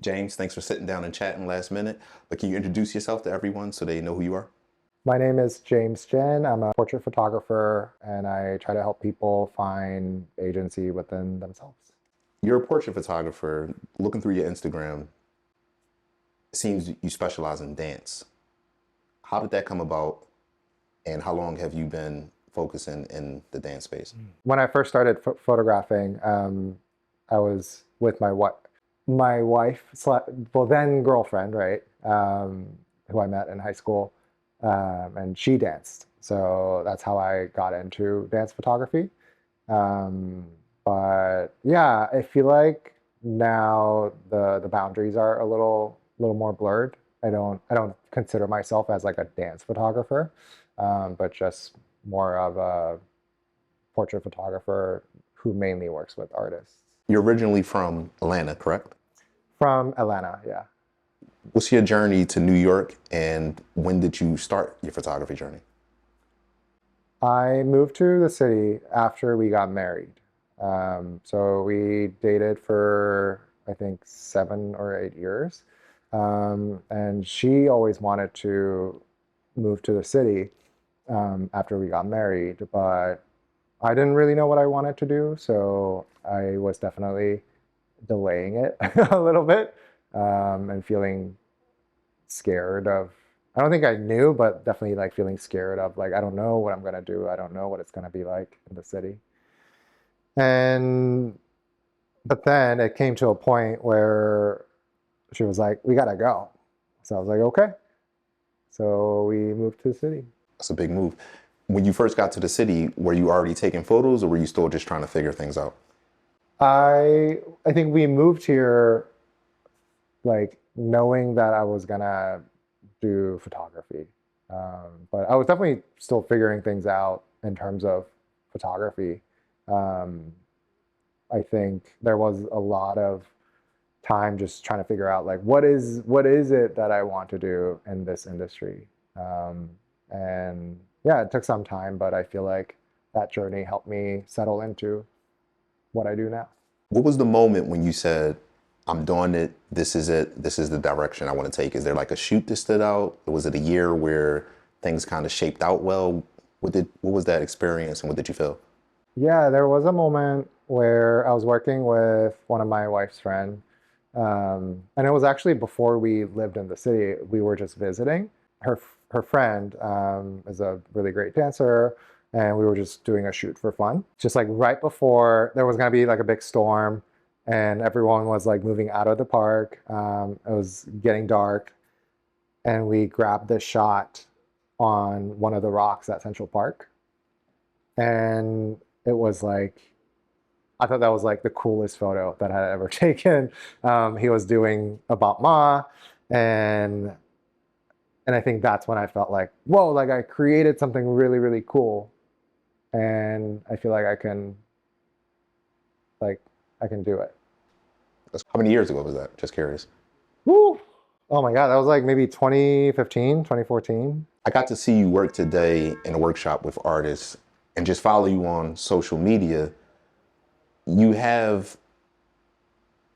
James, thanks for sitting down and chatting last minute. But can you introduce yourself to everyone so they know who you are? My name is James Jen. I'm a portrait photographer and I try to help people find agency within themselves. You're a portrait photographer. Looking through your Instagram, it seems you specialize in dance. How did that come about, and how long have you been focusing in the dance space? When I first started photographing, I was with my wife, well then girlfriend, right? Who I met in high school, and she danced. So that's how I got into dance photography. Um, but yeah, I feel like now the boundaries are a little more blurred. I don't consider myself as like a dance photographer, but just more of a portrait photographer who mainly works with artists. You're originally from Atlanta, correct? From Atlanta, yeah. What's your journey to New York, and when did you start your photography journey? I moved to the city after we got married. So we dated for, I think, 7 or 8 years. And she always wanted to move to the city after we got married, but I didn't really know what I wanted to do. So I was definitely delaying it a little bit and feeling scared of, I don't think I knew, but definitely like feeling scared of like, I don't know what I'm going to do. I don't know what it's going to be like in the city. And, but then it came to a point where she was like, we got to go. So I was like, okay. So we moved to the city. That's a big move. When you first got to the city, were you already taking photos, or were you still just trying to figure things out? I think we moved here like knowing that I was gonna do photography. But I was definitely still figuring things out in terms of photography. Um, I think there was a lot of time just trying to figure out like what is it that I want to do in this industry. And yeah, it took some time, but I feel like that journey helped me settle into what I do now. What was the moment when you said, I'm doing it, this is it, this is the direction I want to take? Is there like a shoot that stood out? Was it a year where things kind of shaped out well? What was that experience, and what did you feel? Yeah, there was a moment where I was working with one of my wife's friends. And it was actually before we lived in the city. We were just visiting. Her friend is a really great dancer, and we were just doing a shoot for fun. Just like right before there was gonna be like a big storm, and everyone was like moving out of the park. It was getting dark, and we grabbed this shot on one of the rocks at Central Park, and it was like I thought that was like the coolest photo that I had ever taken. He was doing About Ma, and I think that's when I felt like, whoa, like I created something really, really cool, and I feel like like I can do it. How many years ago was that? Just curious. Woo! Oh my God, that was like maybe 2015, 2014. I got to see you work today in a workshop with artists and just follow you on social media. You have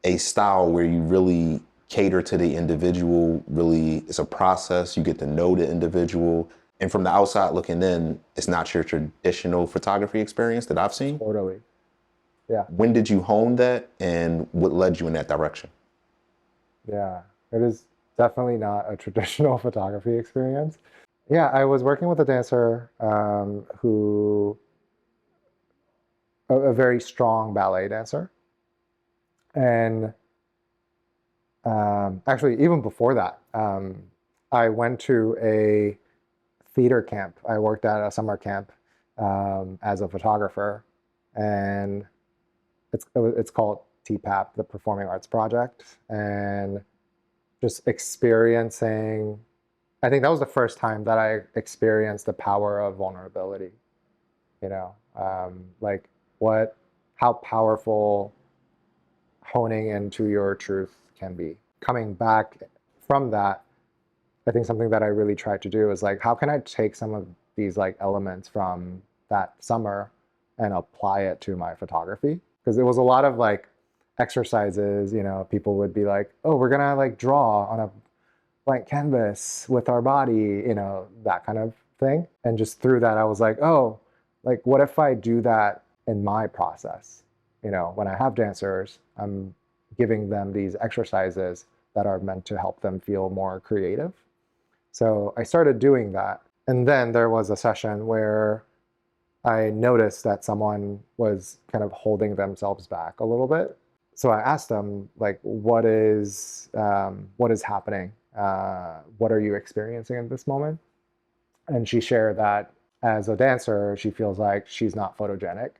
a style where you really cater to the individual. Really, it's a process. You get to know the individual. And from the outside looking in, it's not your traditional photography experience that I've seen. Totally. Yeah. When did you hone that, and what led you in that direction? Yeah. It is definitely not a traditional photography experience. Yeah, I was working with a dancer who, a very strong ballet dancer. And actually, even before that, I went to a theater camp. I worked at a summer camp as a photographer, and it's called TPAP, the Performing Arts Project, and just experiencing. I think that was the first time that I experienced the power of vulnerability. Like what, how powerful honing into your truth can be. Coming back from that, I think something that I really tried to do is like, how can I take some of these like elements from that summer and apply it to my photography? Because it was a lot of like exercises, people would be like, oh, we're gonna like draw on a blank canvas with our body, that kind of thing. And just through that, I was like, oh, like what if I do that in my process? When I have dancers, I'm giving them these exercises that are meant to help them feel more creative. So I started doing that. And then there was a session where I noticed that someone was kind of holding themselves back a little bit. So I asked them, like, what is happening? What are you experiencing in this moment? And she shared that as a dancer, she feels like she's not photogenic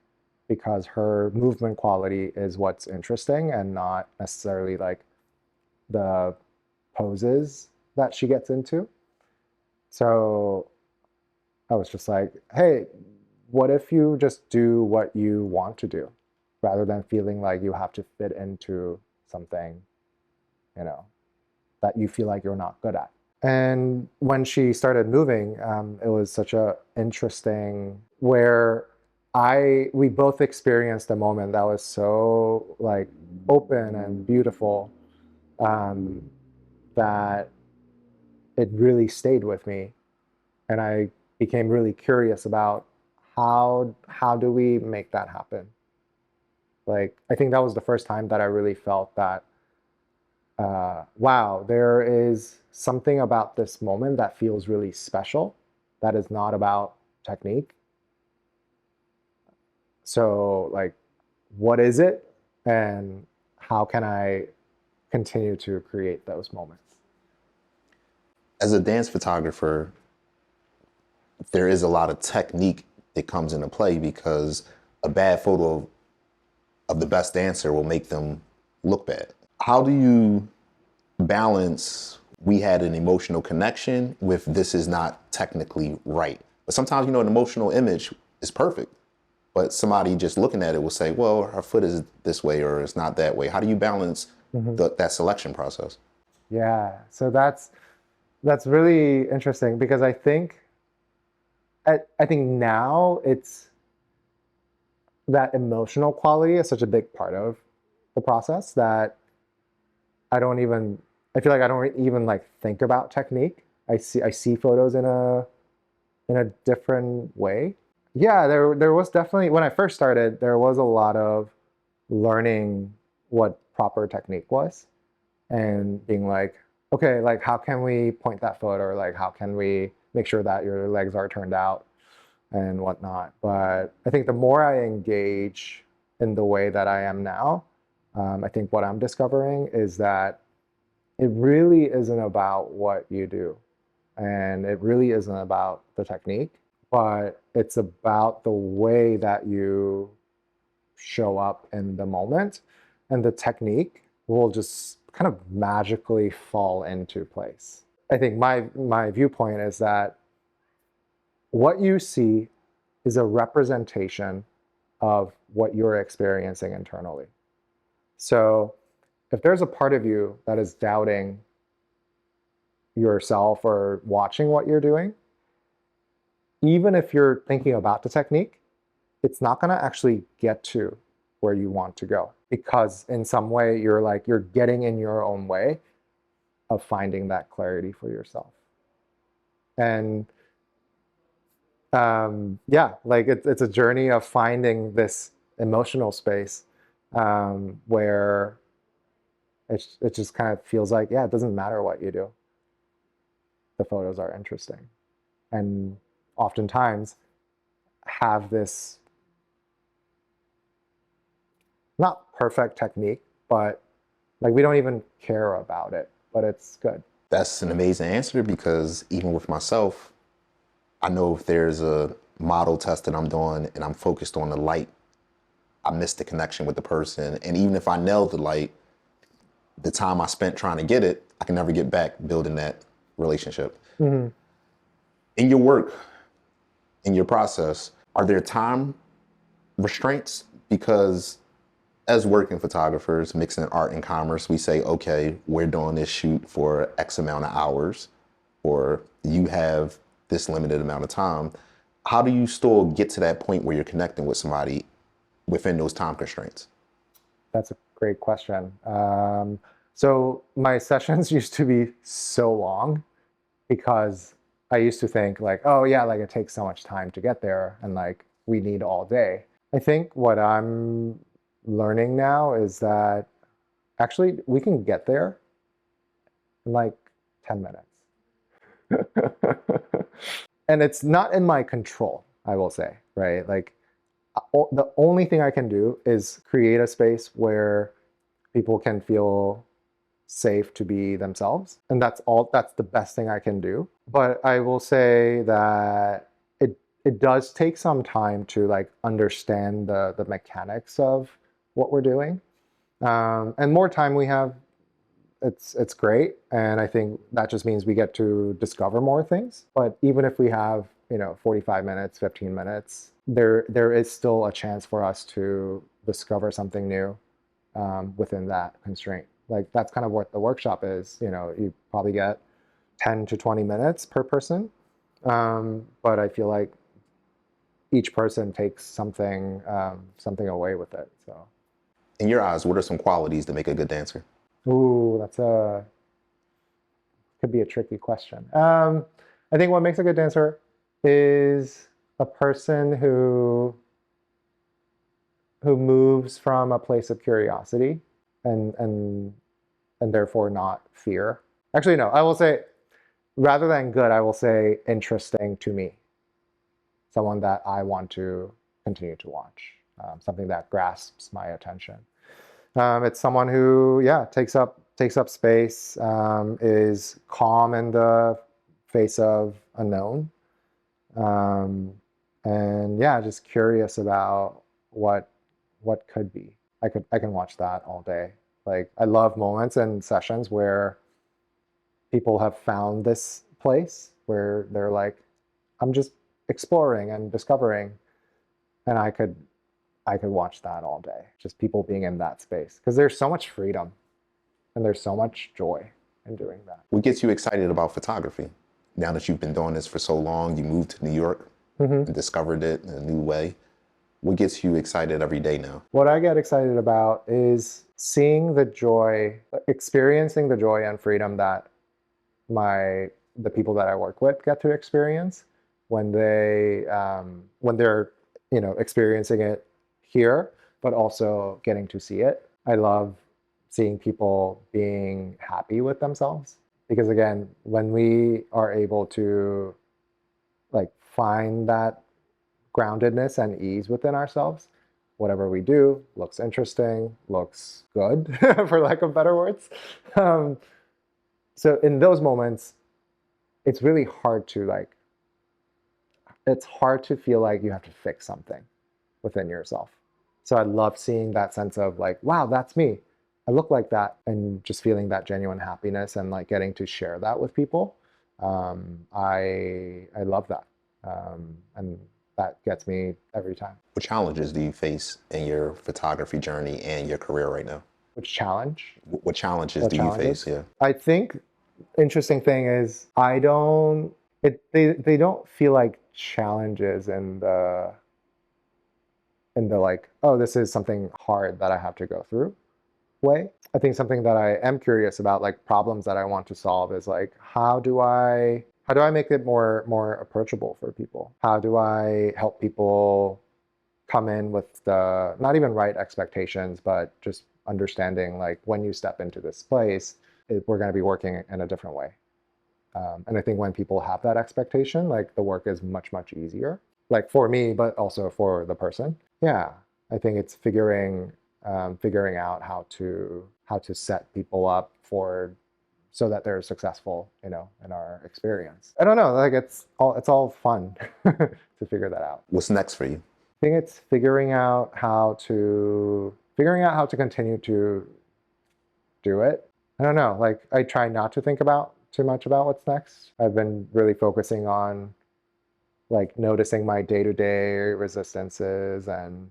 because her movement quality is what's interesting and not necessarily like the poses that she gets into. So I was just like, hey, what if you just do what you want to do rather than feeling like you have to fit into something, you know, that you feel like you're not good at? And when she started moving, it was such a interesting where we both experienced a moment that was so like open and beautiful, um, that it really stayed with me, and I became really curious about how do we make that happen. Like I think that was the first time that I really felt that wow, there is something about this moment that feels really special, that is not about technique. So, like, what is it? And how can I continue to create those moments? As a dance photographer, there is a lot of technique that comes into play because a bad photo of the best dancer will make them look bad. How do you balance we had an emotional connection with this is not technically right? But sometimes, an emotional image is perfect, but somebody just looking at it will say, well, her foot is this way or it's not that way. How do you balance that selection process? Yeah, so that's really interesting because I think now it's that emotional quality is such a big part of the process that I feel like I don't even like think about technique. I see photos in a different way. Yeah, there was definitely when I first started, there was a lot of learning what proper technique was and being like, okay, like how can we point that foot, or like how can we make sure that your legs are turned out and whatnot. But I think the more I engage in the way that I am now, I think what I'm discovering is that it really isn't about what you do. And it really isn't about the technique, but it's about the way that you show up in the moment. And the technique will just kind of magically fall into place. I think my viewpoint is that what you see is a representation of what you're experiencing internally. So if there's a part of you that is doubting yourself or watching what you're doing, even if you're thinking about the technique, it's not going to actually get to where you want to go because in some way you're getting in your own way of finding that clarity for yourself. And yeah, like it's a journey of finding this emotional space, where it just kind of feels like, yeah, it doesn't matter what you do. The photos are interesting. And oftentimes have this not perfect technique, but like we don't even care about it, but it's good. That's an amazing answer because even with myself, I know if there's a model test that I'm doing and I'm focused on the light, I miss the connection with the person. And even if I nail the light, the time I spent trying to get it, I can never get back building that relationship. Mm-hmm. In your work, in your process, are there time restraints? Because as working photographers, mixing art and commerce, we say, okay, we're doing this shoot for X amount of hours, or you have this limited amount of time. How do you still get to that point where you're connecting with somebody within those time constraints? That's a great question. So my sessions used to be so long because I used to think like, oh yeah, like it takes so much time to get there and like we need all day. I think what I'm learning now is that actually we can get there in like 10 minutes. And it's not in my control, I will say, right? Like the only thing I can do is create a space where people can feel safe to be themselves. And that's the best thing I can do. But I will say that it does take some time to like understand the mechanics of what we're doing. And more time we have, it's great. And I think that just means we get to discover more things. But even if we have, 45 minutes, 15 minutes, there is still a chance for us to discover something new within that constraint. Like that's kind of what the workshop is. You probably get 10 to 20 minutes per person. But I feel like each person takes something away with it. So, In your eyes, what are some qualities that make a good dancer? ooh, could be a tricky question. I think what makes a good dancer is a person who moves from a place of curiosity and therefore not fear. Actually, no, I will say rather than good, I will say interesting to me. Someone that I want to continue to watch, something that grasps my attention. It's someone who, yeah, takes up space, is calm in the face of unknown, and yeah, just curious about what could be. I can watch that all day. Like I love moments and sessions where people have found this place where they're like, I'm just exploring and discovering, and I could watch that all day. Just people being in that space because there's so much freedom and there's so much joy in doing that. What gets you excited about photography? Now that you've been doing this for so long, you moved to New York and discovered it in a new way. What gets you excited every day now? What I get excited about is seeing the joy, experiencing the joy and freedom that the people that I work with get to experience when they're experiencing it here, but also getting to see it. I love seeing people being happy with themselves because again, when we are able to like find that groundedness and ease within ourselves, whatever we do looks interesting, looks good, for lack of better words. So in those moments, it's really hard to feel like you have to fix something within yourself. So I love seeing that sense of like, wow, that's me. I look like that, and just feeling that genuine happiness and like getting to share that with people. I love that, and that gets me every time. What challenges do you face in your photography journey and your career right now? Which challenge? What challenges do you face? Yeah. I think interesting thing is they don't feel like challenges in the like, oh, this is something hard that I have to go through way. I think something that I am curious about, like problems that I want to solve, is like how do I make it more approachable for people? How do I help people come in with the not even right expectations, but just understanding like when you step into this place, we're going to be working in a different way. And I think when people have that expectation, like the work is much easier, like for me, but also for the person. Yeah, I think it's figuring out how to set people up so that they're successful, in our experience. I don't know, like it's all fun to figure that out. What's next for you? I think it's figuring out how to continue to do it. I don't know, like I try not to think about too much about what's next. I've been really focusing on like noticing my day-to-day resistances and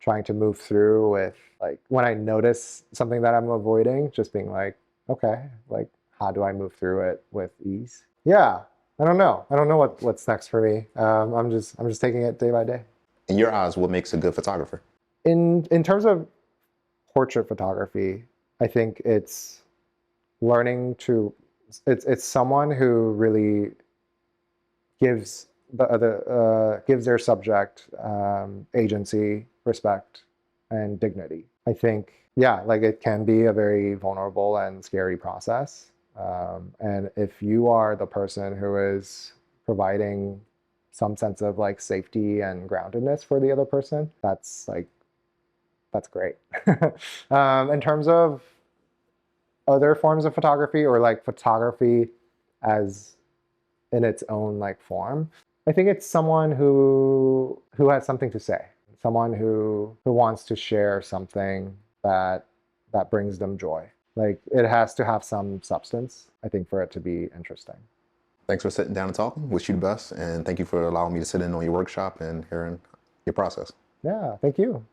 trying to move through with like when I notice something that I'm avoiding, just being like, okay, like how do I move through it with ease? Yeah, I don't know what's next for me. I'm just taking it day by day. In your eyes, what makes a good photographer? In terms of portrait photography, I think it's learning to, it's someone who really gives gives their subject agency, respect, and dignity. I think, yeah, like it can be a very vulnerable and scary process. And if you are the person who is providing some sense of like safety and groundedness for the other person, that's great. In terms of other forms of photography, or like photography as in its own like form, I think it's someone who has something to say, someone who wants to share something that brings them joy. Like it has to have some substance, I think, for it to be interesting. Thanks for sitting down and talking. Wish you the best, and thank you for allowing me to sit in on your workshop and hearing your process. Yeah, thank you.